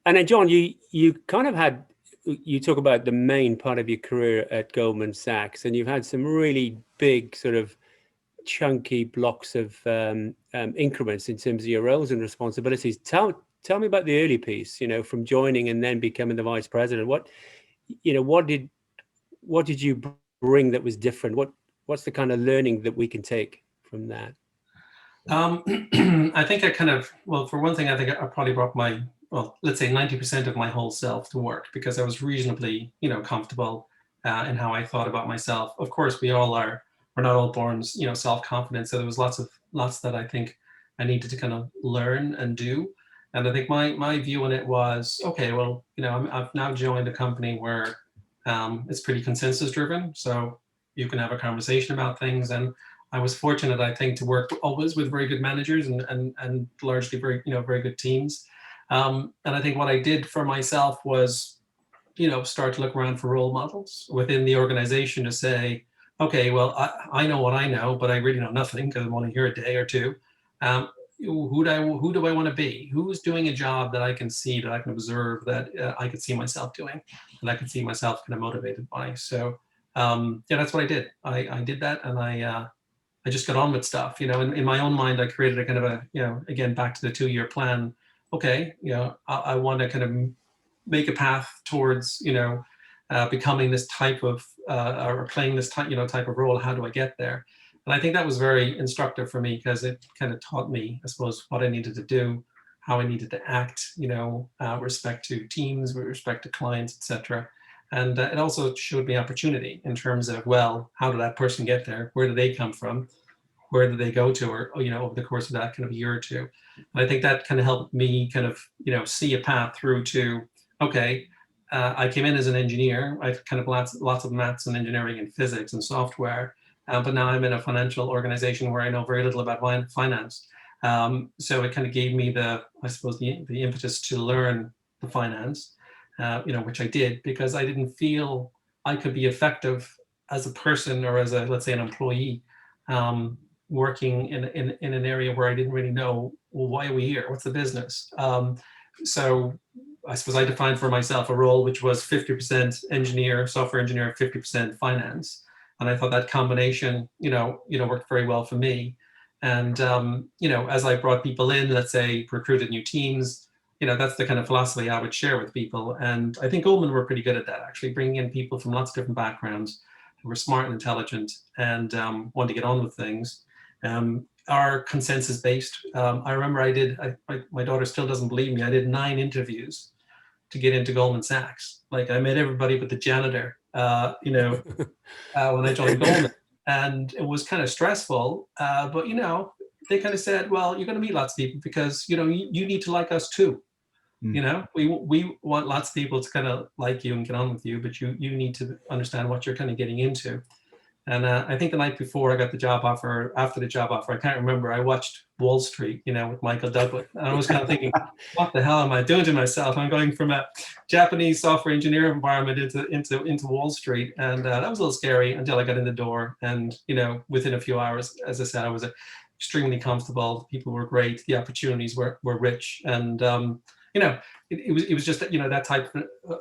And then, John, you kind of had, you talk about the main part of your career at Goldman Sachs, and you've had some really big sort of chunky blocks of increments in terms of your roles and responsibilities. Tell me about the early piece, from joining and then becoming the vice president. What did you bring that was different? What's the kind of learning that we can take from that? I think I kind of, well, for one thing, I think I probably brought let's say 90% of my whole self to work because I was reasonably, comfortable in how I thought about myself. Of course, we all are. We're not all born, self-confident. So there was lots that I think I needed to kind of learn and do. And I think my view on it was, okay, well, I've now joined a company where it's pretty consensus driven. So you can have a conversation about things. And I was fortunate, I think, to work always with very good managers and largely very good teams. And I think what I did for myself was, start to look around for role models within the organization to say, okay, well, I know what I know, but I really know nothing because I'm only here a day or two. Who do I want to be? Who's doing a job that I can see, that I can observe, that I could see myself doing, and I could see myself kind of motivated by. So yeah, that's what I did. I did that, and I just got on with stuff. In my own mind, I created a kind of again, back to the 2-year plan. Okay, I want to kind of make a path towards, becoming this type of, or playing this type of role. How do I get there? And I think that was very instructive for me because it kind of taught me, I suppose, what I needed to do, how I needed to act, with respect to teams, with respect to clients, etc. And it also showed me opportunity in terms of, well, how did that person get there? Where did they come from? Where did they go to? Or, over the course of that kind of year or two. And I think that kind of helped me kind of, see a path through to, okay, I came in as an engineer. I kind of lots of maths and engineering and physics and software. But now I'm in a financial organization where I know very little about finance. So it kind of gave me the impetus to learn the finance, which I did because I didn't feel I could be effective as a person or as let's say, an employee, working in an area where I didn't really know, well, why are we here? What's the business? So I suppose I defined for myself a role which was 50% software engineer, 50% finance. And I thought that combination, worked very well for me. And, as I brought people in, let's say recruited new teams, that's the kind of philosophy I would share with people. And I think Goldman were pretty good at that, actually bringing in people from lots of different backgrounds who were smart and intelligent and wanted to get on with things. Are consensus based. I remember my daughter still doesn't believe me. I did 9 interviews to get into Goldman Sachs. Like I met everybody but the janitor, when I joined Goldman, and it was kind of stressful. But they kind of said, well, you're going to meet lots of people because you need to like us too. We want lots of people to kind of like you and get on with you, but you need to understand what you're kind of getting into. And I think the night before I got the job offer, after the job offer, I can't remember, I watched Wall Street, with Michael Douglas. And I was kind of thinking, what the hell am I doing to myself? I'm going from a Japanese software engineer environment into Wall Street. And that was a little scary until I got in the door. And, within a few hours, as I said, I was extremely comfortable. People were great. The opportunities were rich. And, it was just, that type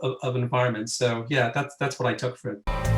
of environment. So yeah, that's what I took for it.